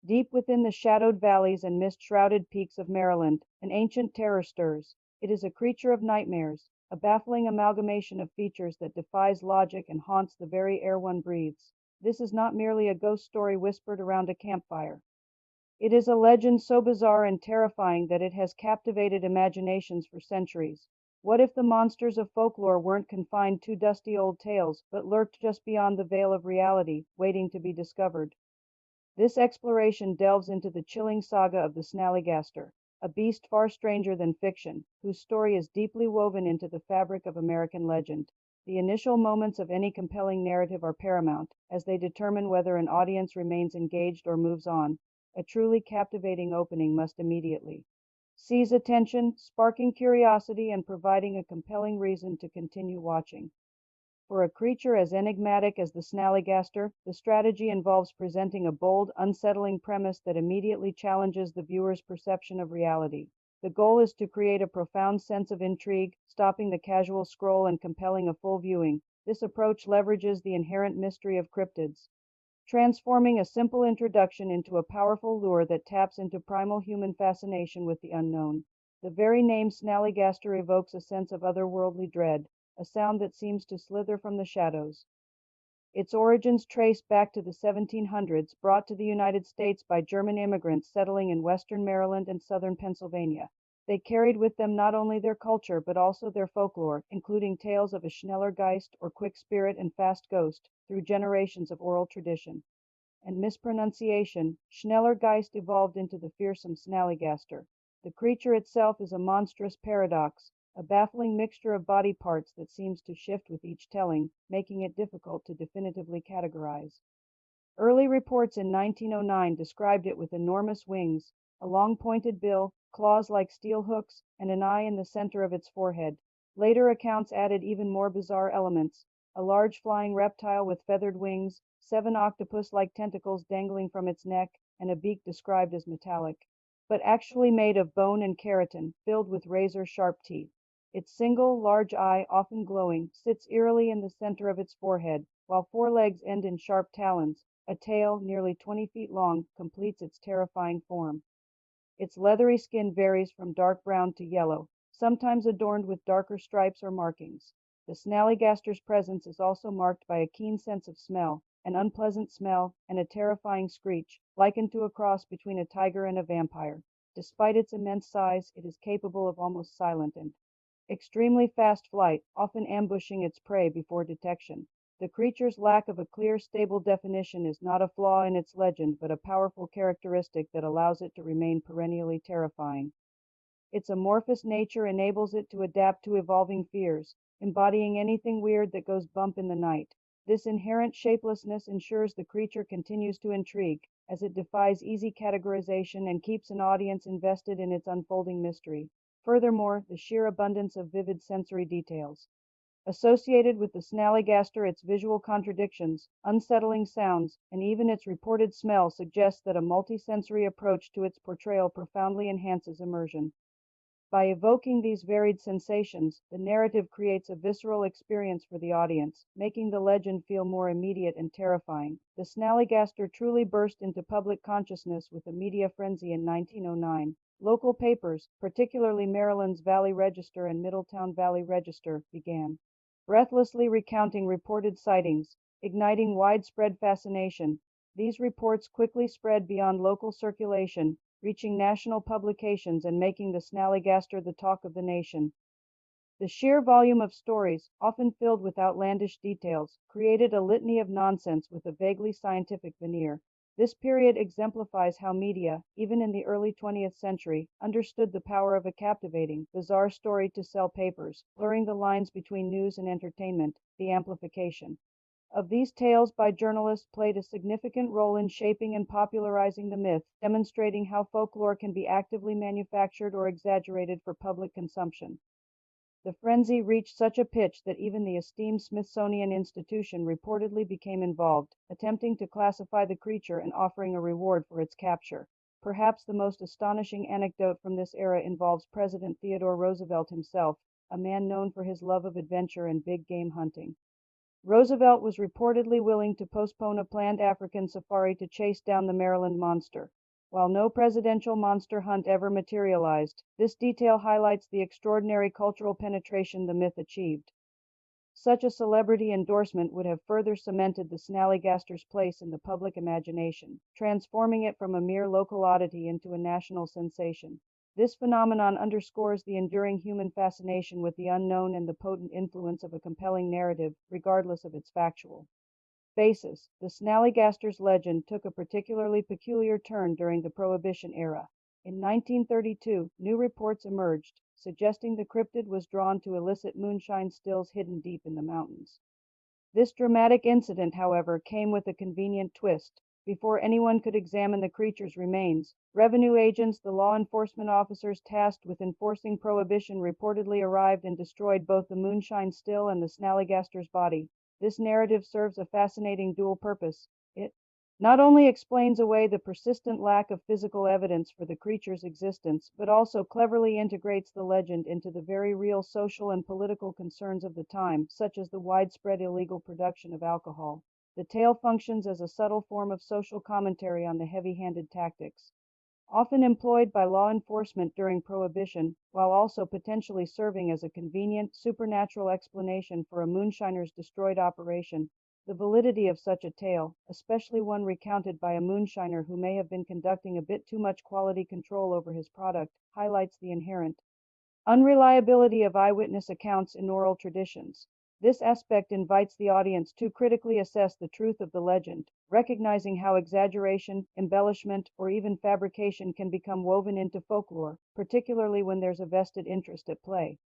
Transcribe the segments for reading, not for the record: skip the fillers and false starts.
Deep within the shadowed valleys and mist-shrouded peaks of Maryland, an ancient terror stirs. It is a creature of nightmares, a baffling amalgamation of features that defies logic and haunts the very air one breathes. This is not merely a ghost story whispered around a campfire. It is a legend so bizarre and terrifying that it has captivated imaginations for centuries. What if the monsters of folklore weren't confined to dusty old tales, but lurked just beyond the veil of reality, waiting to be discovered? This exploration delves into the chilling saga of the Snallygaster, a beast far stranger than fiction, whose story is deeply woven into the fabric of American legend. The initial moments of any compelling narrative are paramount, as they determine whether an audience remains engaged or moves on. A truly captivating opening must immediately seize attention, sparking curiosity and providing a compelling reason to continue watching. For a creature as enigmatic as the Snallygaster, the strategy involves presenting a bold, unsettling premise that immediately challenges the viewer's perception of reality. The goal is to create a profound sense of intrigue, stopping the casual scroll and compelling a full viewing. This approach leverages the inherent mystery of cryptids, transforming a simple introduction into a powerful lure that taps into primal human fascination with the unknown. The very name Snallygaster evokes a sense of otherworldly dread, a sound that seems to slither from the shadows. Its origins trace back to the 1700s, brought to the United States by German immigrants settling in western Maryland and southern Pennsylvania. They carried with them not only their culture but also their folklore, including tales of a Schnellergeist or quick spirit and fast ghost, through generations of oral tradition and mispronunciation. Schnellergeist evolved into the fearsome Snallygaster. The creature itself is a monstrous paradox, a baffling mixture of body parts that seems to shift with each telling, making it difficult to definitively categorize. Early reports in 1909 described it with enormous wings, a long pointed bill, claws like steel hooks, and an eye in the center of its forehead. Later accounts added even more bizarre elements: a large flying reptile with feathered wings, 7 octopus-like tentacles dangling from its neck, and a beak described as metallic, but actually made of bone and keratin, filled with razor-sharp teeth. Its single, large eye, often glowing, sits eerily in the center of its forehead, while forelegs end in sharp talons. A tail, nearly 20 feet long, completes its terrifying form. Its leathery skin varies from dark brown to yellow, sometimes adorned with darker stripes or markings. The Snallygaster's presence is also marked by a keen sense of smell, an unpleasant smell, and a terrifying screech, likened to a cross between a tiger and a vampire. Despite its immense size, it is capable of almost silent and extremely fast flight, often ambushing its prey before detection. The creature's lack of a clear, stable definition is not a flaw in its legend, but a powerful characteristic that allows it to remain perennially terrifying. Its amorphous nature enables it to adapt to evolving fears, embodying anything weird that goes bump in the night. This inherent shapelessness ensures the creature continues to intrigue, as it defies easy categorization and keeps an audience invested in its unfolding mystery. Furthermore, the sheer abundance of vivid sensory details associated with the Snallygaster, its visual contradictions, unsettling sounds, and even its reported smell suggests that a multisensory approach to its portrayal profoundly enhances immersion. By evoking these varied sensations, the narrative creates a visceral experience for the audience, making the legend feel more immediate and terrifying. The Snallygaster truly burst into public consciousness with a media frenzy in 1909. Local papers, particularly Maryland's Valley Register and Middletown Valley Register, began breathlessly recounting reported sightings, igniting widespread fascination. These reports quickly spread beyond local circulation, reaching national publications and making the Snallygaster the talk of the nation. The sheer volume of stories, often filled with outlandish details, created a litany of nonsense with a vaguely scientific veneer. This period exemplifies how media, even in the early 20th century, understood the power of a captivating, bizarre story to sell papers, blurring the lines between news and entertainment. The amplification of these tales by journalists played a significant role in shaping and popularizing the myth, demonstrating how folklore can be actively manufactured or exaggerated for public consumption. The frenzy reached such a pitch that even the esteemed Smithsonian Institution reportedly became involved, attempting to classify the creature and offering a reward for its capture. Perhaps the most astonishing anecdote from this era involves President Theodore Roosevelt himself, a man known for his love of adventure and big game hunting. Roosevelt was reportedly willing to postpone a planned African safari to chase down the Maryland monster. While no presidential monster hunt ever materialized, this detail highlights the extraordinary cultural penetration the myth achieved. Such a celebrity endorsement would have further cemented the Snallygaster's place in the public imagination, transforming it from a mere local oddity into a national sensation. This phenomenon underscores the enduring human fascination with the unknown and the potent influence of a compelling narrative, regardless of its factual basis. The Snallygaster's legend took a particularly peculiar turn during the Prohibition era. In 1932, new reports emerged, suggesting the cryptid was drawn to illicit moonshine stills hidden deep in the mountains. This dramatic incident, however, came with a convenient twist. Before anyone could examine the creature's remains, revenue agents, the law enforcement officers tasked with enforcing prohibition, reportedly arrived and destroyed both the moonshine still and the Snallygaster's body. This narrative serves a fascinating dual purpose. It not only explains away the persistent lack of physical evidence for the creature's existence, but also cleverly integrates the legend into the very real social and political concerns of the time, such as the widespread illegal production of alcohol. The tale functions as a subtle form of social commentary on the heavy-handed tactics often employed by law enforcement during Prohibition, while also potentially serving as a convenient, supernatural explanation for a moonshiner's destroyed operation. The validity of such a tale, especially one recounted by a moonshiner who may have been conducting a bit too much quality control over his product, highlights the inherent unreliability of eyewitness accounts in oral traditions. This aspect invites the audience to critically assess the truth of the legend, recognizing how exaggeration, embellishment, or even fabrication can become woven into folklore, particularly when there's a vested interest at play.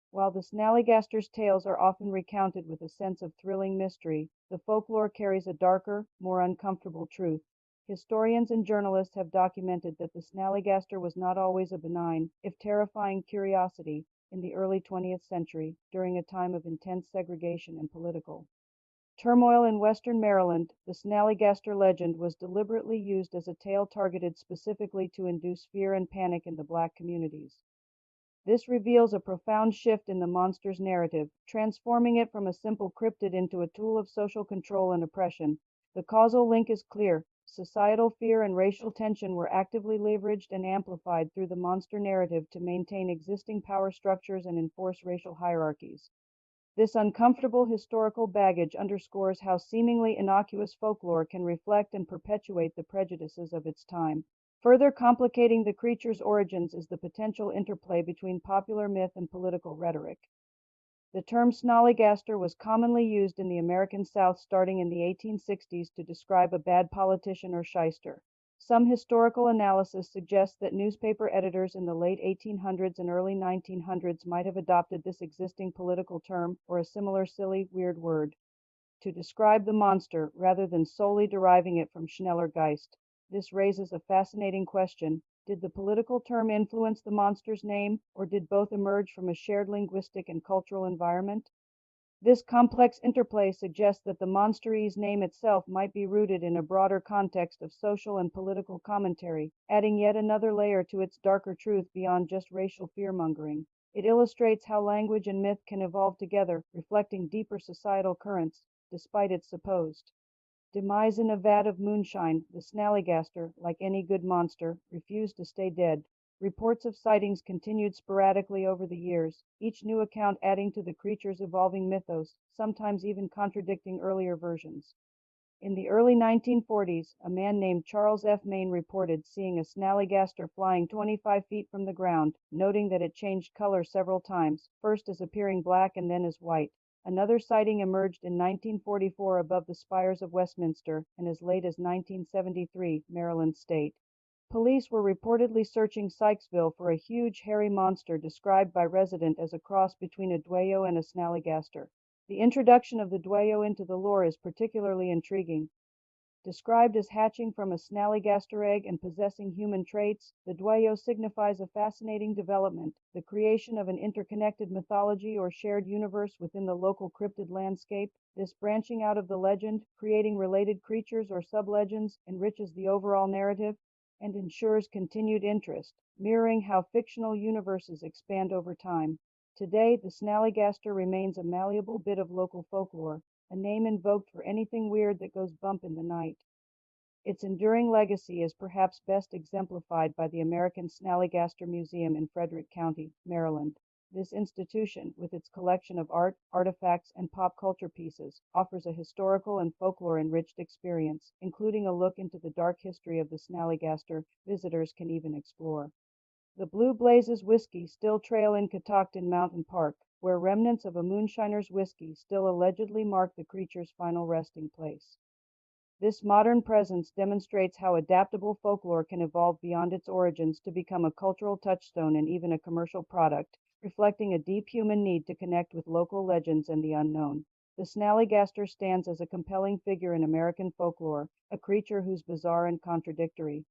While the Snallygaster's tales are often recounted with a sense of thrilling mystery, the folklore carries a darker, more uncomfortable truth. Historians and journalists have documented that the Snallygaster was not always a benign, if terrifying, curiosity in the early 20th century, during a time of intense segregation and political turmoil in western Maryland. The Snallygaster legend was deliberately used as a tale targeted specifically to induce fear and panic in the Black communities. This reveals a profound shift in the monster's narrative, transforming it from a simple cryptid into a tool of social control and oppression. The causal link is clear. Societal fear and racial tension were actively leveraged and amplified through the monster narrative to maintain existing power structures and enforce racial hierarchies. This uncomfortable historical baggage underscores how seemingly innocuous folklore can reflect and perpetuate the prejudices of its time. Further complicating the creature's origins is the potential interplay between popular myth and political rhetoric. The term Snallygaster was commonly used in the American South starting in the 1860s to describe a bad politician or shyster. Some historical analysis suggests that newspaper editors in the late 1800s and early 1900s might have adopted this existing political term, or a similar silly, weird word, to describe the monster rather than solely deriving it from Snallygaster. This raises a fascinating question. Did the political term influence the monster's name, or did both emerge from a shared linguistic and cultural environment? This complex interplay suggests that the monster's name itself might be rooted in a broader context of social and political commentary, adding yet another layer to its darker truth beyond just racial fear-mongering. It illustrates how language and myth can evolve together, reflecting deeper societal currents, despite its supposed demise. In a vat of moonshine, the Snallygaster, like any good monster, refused to stay dead. Reports of sightings continued sporadically over the years, each new account adding to the creature's evolving mythos, sometimes even contradicting earlier versions. In the early 1940s, a man named Charles F. Maine reported seeing a Snallygaster flying 25 feet from the ground, noting that it changed color several times, first as appearing black and then as white. Another sighting emerged in 1944 above the spires of Westminster, and as late as 1973, Maryland State. Police were reportedly searching Sykesville for a huge hairy monster described by residents as a cross between a duello and a Snallygaster. The introduction of the duello into the lore is particularly intriguing. Described as hatching from a Snallygaster egg and possessing human traits, the duello signifies a fascinating development, the creation of an interconnected mythology or shared universe within the local cryptid landscape. This branching out of the legend, creating related creatures or sublegends, enriches the overall narrative and ensures continued interest, mirroring how fictional universes expand over time. Today, the Snallygaster remains a malleable bit of local folklore, a name invoked for anything weird that goes bump in the night. Its enduring legacy is perhaps best exemplified by the American Snallygaster Museum in Frederick County, Maryland. This institution, with its collection of art, artifacts, and pop culture pieces, offers a historical and folklore-enriched experience, including a look into the dark history of the Snallygaster visitors can even explore. The Blue Blazes whiskey still trail in Catoctin Mountain Park, where remnants of a moonshiner's whiskey still allegedly mark the creature's final resting place. This modern presence demonstrates how adaptable folklore can evolve beyond its origins to become a cultural touchstone and even a commercial product, reflecting a deep human need to connect with local legends and the unknown. The Snallygaster stands as a compelling figure in American folklore, a creature whose bizarre and contradictory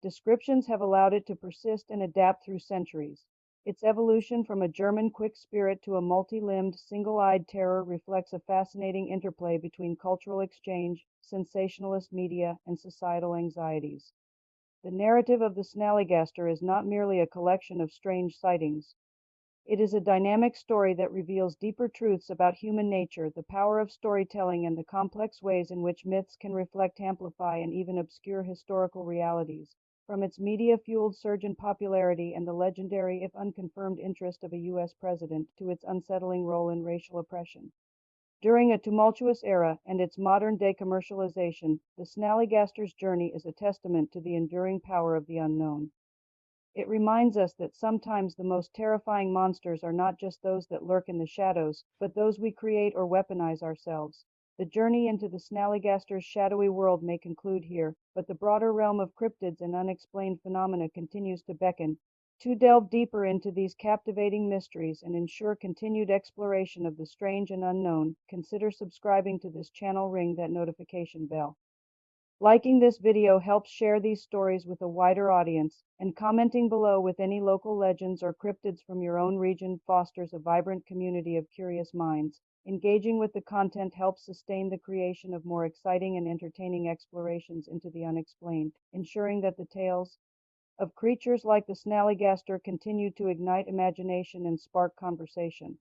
descriptions have allowed it to persist and adapt through centuries. Its evolution from a German quick spirit to a multi-limbed, single-eyed terror reflects a fascinating interplay between cultural exchange, sensationalist media, and societal anxieties. The narrative of the Snallygaster is not merely a collection of strange sightings. It is a dynamic story that reveals deeper truths about human nature, the power of storytelling, and the complex ways in which myths can reflect, amplify, and even obscure historical realities. From its media-fueled surge in popularity and the legendary, if unconfirmed, interest of a U.S. president to its unsettling role in racial oppression. During a tumultuous era and its modern-day commercialization, the Snallygaster's journey is a testament to the enduring power of the unknown. It reminds us that sometimes the most terrifying monsters are not just those that lurk in the shadows, but those we create or weaponize ourselves. The journey into the Snallygaster's shadowy world may conclude here, but the broader realm of cryptids and unexplained phenomena continues to beckon. To delve deeper into these captivating mysteries and ensure continued exploration of the strange and unknown, consider subscribing to this channel, ring that notification bell. Liking this video helps share these stories with a wider audience, and commenting below with any local legends or cryptids from your own region fosters a vibrant community of curious minds. Engaging with the content helps sustain the creation of more exciting and entertaining explorations into the unexplained, ensuring that the tales of creatures like the Snallygaster continue to ignite imagination and spark conversation.